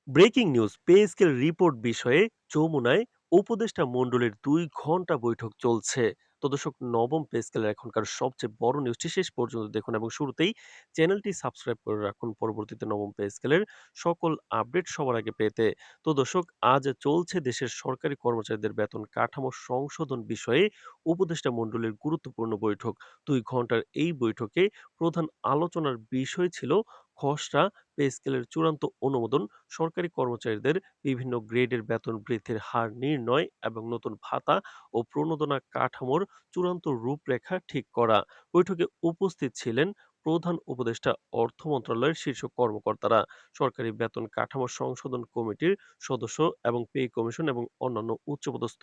Breaking news pay scale report বিষয়ে যমুনায় উপদেষ্টা মণ্ডলীর ২ ঘন্টা বৈঠক চলছে। তো দর্শক, নবম পে স্কেলের এখনকার সবচেয়ে বড় নিউজটি শেষ পর্যন্ত দেখুন এবং শুরুতেই চ্যানেলটি সাবস্ক্রাইব করে রাখুন পরবর্তীতে নবম পে স্কেলের সকল আপডেট সবার আগে পেতে। তো দর্শক, আজ চলছে দেশের সরকারি কর্মচারীদের বেতন কাঠামো সংশোধন বিষয়ে উপদেষ্টা মণ্ডলীর গুরুত্বপূর্ণ বৈঠক। ২ ঘন্টার এই বৈঠকে প্রধান আলোচনার বিষয় ছিল খসড়া পে স্কেলের চূড়ান্ত অনুমোদন, সরকারি কর্মচারীদের বিভিন্ন গ্রেডের বেতন বৃদ্ধির হার নির্ণয় এবং নতুন ভাতা ও প্রণোদনা কাঠামোর চূড়ান্ত রূপরেখা ঠিক করা। বৈঠকে উপস্থিত ছিলেন প্রধান উপদেষ্টা, অর্থ মন্ত্রণালয়ের শীর্ষ কর্মকর্তারা, সরকারি বেতন কাঠামো সংশোধন কমিটির সদস্য এবং পে কমিশন এবং অন্যান্য উচ্চপদস্থ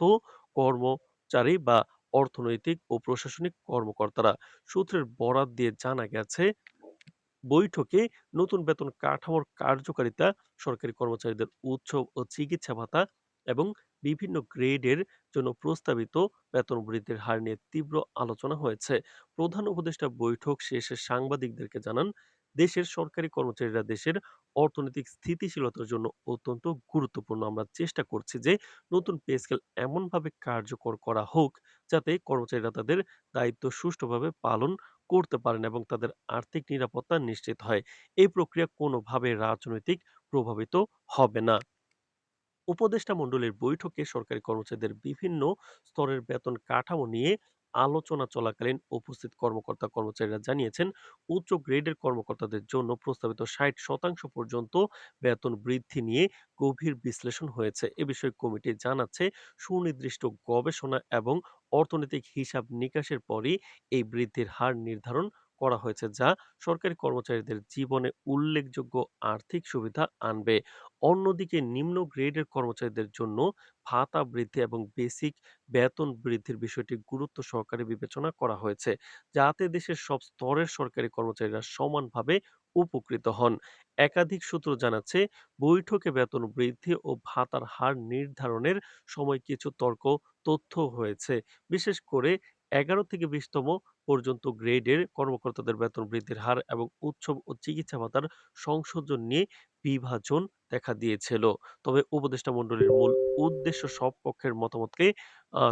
কর্মচারী বা অর্থনৈতিক ও প্রশাসনিক কর্মকর্তারা। সূত্রের বরাত দিয়ে জানা গেছে, বৈঠকে নতুন বেতন কাঠামোর কার্যকারিতা, সরকারি কর্মচারীদের উৎসব ও চিকিৎসা ভাতা এবং বিভিন্ন গ্রেডের জন্য প্রস্তাবিত বেতন বৃদ্ধির হার নিয়ে তীব্র আলোচনা হয়েছে। প্রধান উপদেষ্টা বৈঠক শেষে সাংবাদিকদেরকে জানান, দেশের সরকারি কর্মচারীরা দেশের অর্থনৈতিক স্থিতিশীলতার জন্য অত্যন্ত গুরুত্বপূর্ণ। আমরা চেষ্টা করছি যে নতুন পে স্কেল এমনভাবে কার্যকর করা হোক যাতে কর্মচারীরা তাদের দায়িত্ব সুষ্ঠুভাবে পালন করতে পারেন এবং তাদের আর্থিক নিরাপত্তা নিশ্চিত হয়। এই প্রক্রিয়া কোনোভাবে রাজনৈতিক প্রভাবিত হবে না। উপদেষ্টা মণ্ডলীর বৈঠকে সরকারি কর্মচারীদের বিভিন্ন স্তরের বেতন কাঠামো নিয়ে আলোচনা চলাকালীন উপস্থিত কর্মকর্তা-কর্মচারীরা জানিয়েছেন, উচ্চ গ্রেডের কর্মকর্তাদের জন্য প্রস্তাবিত ৬০% পর্যন্ত বেতন বৃদ্ধি নিয়ে গভীর বিশ্লেষণ হয়েছে। এ বিষয়ে কমিটি জানাচ্ছে, সুনির্দিষ্ট গবেষণা এবং অর্থনৈতিক হিসাব নিকাশের পরই এই বৃদ্ধির হার নির্ধারণ করা হয়েছে, যা সরকারি কর্মচারীদের জীবনে উল্লেখযোগ্য আর্থিক সুবিধা আনবে। অন্যদিকে নিম্ন গ্রেডের কর্মচারীদের জন্য ভাতা বৃদ্ধি এবং বেসিক বেতন বৃদ্ধির বিষয়টি গুরুত্ব সহকারে বিবেচনা করা হয়েছে, যাতে দেশের সব স্তরের সরকারি কর্মচারীরা সমানভাবে উপকৃত হন। একাধিক সূত্র জানাচ্ছে, বৈঠকে বেতন বৃদ্ধি ও ভাতার হার নির্ধারণের সময় কিছু তথ্য হয়েছে। বিশেষ করে ১১ থেকে ২০তম পর্যন্ত গ্রেডের কর্মকর্তাদের বেতন বৃদ্ধির হার এবং উৎসব ও চিকিৎসা ভাতার সংশোধন নিয়ে বিভাজন দেখা দিয়েছিল। তবে উপদেষ্টা মণ্ডলীর মূল উদ্দেশ্য সব পক্ষের মতামতকে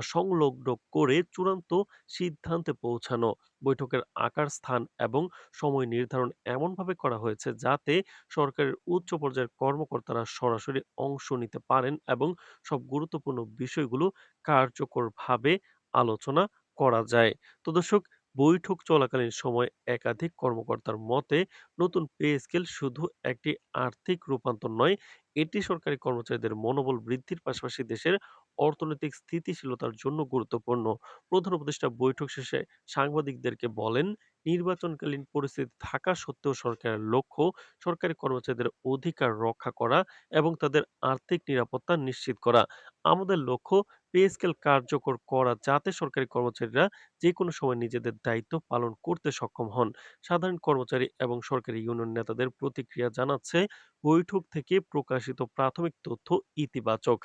সংলগ্ন করে চূড়ান্ত সিদ্ধান্তে পৌঁছানো। বৈঠকের আকার, স্থান এবং সময় নির্ধারণ এমনভাবে করা হয়েছে যাতে সরকারের উচ্চ পর্যায়ের কর্মকর্তারা সরাসরি অংশ নিতে পারেন এবং সব গুরুত্বপূর্ণ বিষয়গুলো কার্যকরভাবে আলোচনা করা যায়। তো দর্শক, বৈঠক চলাকালীন সময় একাধিক কর্মকর্তার মতে, নতুন পে স্কেল শুধু একটি আর্থিক রূপান্তর নয়, এটি সরকারি কর্মচারীদের মনোবল বৃদ্ধির পাশাপাশি দেশের অর্থনৈতিক স্থিতিশীলতার জন্য গুরুত্বপূর্ণ। প্রধান উপদেষ্টা বৈঠক শেষে সাংবাদিকদেরকে বলেন, নির্বাচনকালীন পরিস্থিতি থাকা সত্ত্বেও সরকারের লক্ষ্য সরকারি কর্মচারীদের অধিকার রক্ষা করা এবং তাদের আর্থিক নিরাপত্তা নিশ্চিত করা। আমাদের লক্ষ্য পে স্কেল কার্যকর করা যাতে সরকারি কর্মচারীরা যেকোনো সময় নিজেদের দায়িত্ব পালন করতে সক্ষম হন। সাধারণ কর্মচারী এবং সরকারি ইউনিয়ন নেতাদের প্রতিক্রিয়া জানাচ্ছে, বৈঠক থেকে প্রকাশিত প্রাথমিক তথ্য ইতিবাচক।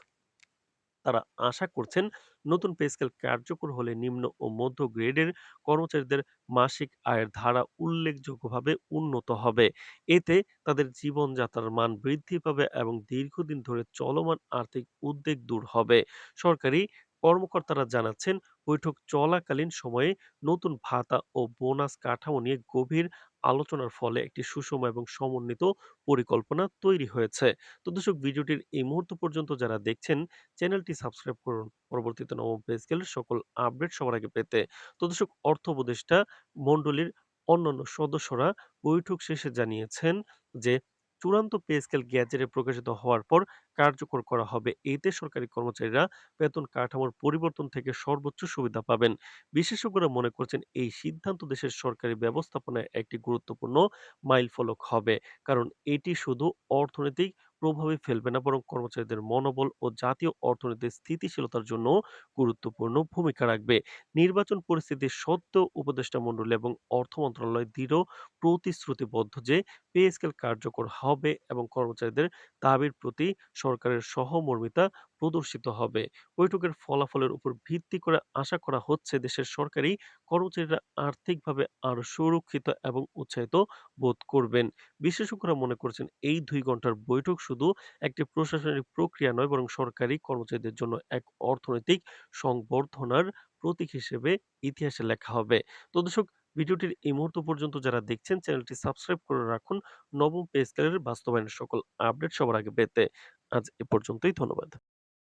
তারা আশা করছেন, নতুন পে স্কেল কার্যকর হলে নিম্ন ও মধ্য গ্রেডের কর্মচারীদের মাসিক আয়ের ধারা উল্লেখযোগ্যভাবে উন্নত হবে। এতে তাদের জীবনযাত্রার মান বৃদ্ধি পাবে এবং দীর্ঘদিন ধরে চলমান আর্থিক উদ্বেগ দূর হবে। সরকারি কর্মকর্তারা জানাচ্ছেন, বৈঠক চলাকালীন সময়ে নতুন ভাতা ও বোনাস কাঠামো নিয়ে গভীর আলোচনার ফলে একটি সুষম এবং সমন্বিত পরিকল্পনা তৈরি হয়েছে। তো দর্শক, ভিডিওটির এই মুহূর্ত পর্যন্ত যারা দেখছেন, চ্যানেলটি সাবস্ক্রাইব করুন পরবর্তীতে নবম পে স্কেলের সকল আপডেট সবার আগে পেতে। তো দর্শক, অর্থ উপদেষ্টা মণ্ডলীর অন্যান্য সদস্যরা বৈঠক শেষে জানিয়েছেন যে চূড়ান্ত পে স্কেল গেজেটে প্রকাশিত হওয়ার পর কার্যকর করা হবে। এতে সরকারি কর্মচারীরা বেতন কাঠামোর পরিবর্তন থেকে সর্বোচ্চ সুবিধা পাবেন। বিশেষজ্ঞরা মনে করছেন, এই সিদ্ধান্ত দেশের সরকারি ব্যবস্থাপনায় একটি গুরুত্বপূর্ণ মাইলফলক হবে, কারণ এটি শুধু অর্থনৈতিক প্রভাবই ফেলবে না, বরং কর্মচারীদের মনোবল ও জাতীয় অর্থনীতির স্থিতিশীলতার জন্য গুরুত্বপূর্ণ ভূমিকা রাখবে। নির্বাচন পরিস্থিতি সত্ত্বেও উপদেষ্টা মণ্ডলী এবং অর্থ মন্ত্রণালয় দৃঢ় প্রতিশ্রুতিবদ্ধ যে পে স্কেল কার্যকর হবে এবং কর্মচারীদের দাবির প্রতি সরকারের সহমর্মিতা প্রদর্শিত হবে। বৈঠকের ফলাফলের উপর ভিত্তি করে আশা করা হচ্ছে দেশের সরকারি কর্মচারীরা আর্থিকভাবে আরো সুরক্ষিত এবং উৎসাহিত বোধ করবেন। বিশেষজ্ঞরা মনে করছেন এই ২ ঘন্টার বৈঠক শুধু একটি প্রশাসনিক প্রক্রিয়া নয় বরং সরকারি কর্মচারীদের জন্য এক অর্থনৈতিক সংবর্ধনার প্রতীক হিসেবে ইতিহাসে লেখা হবে। তো দর্শক, ভিডিওটির এই মুহূর্ত পর্যন্ত যারা দেখছেন চ্যানেলটি সাবস্ক্রাইব করে রাখুন নবম পে স্কেলের বাস্তবায়নের সকল আপডেট সবার আগে পেতে। আজ এ পর্যন্তই, ধন্যবাদ।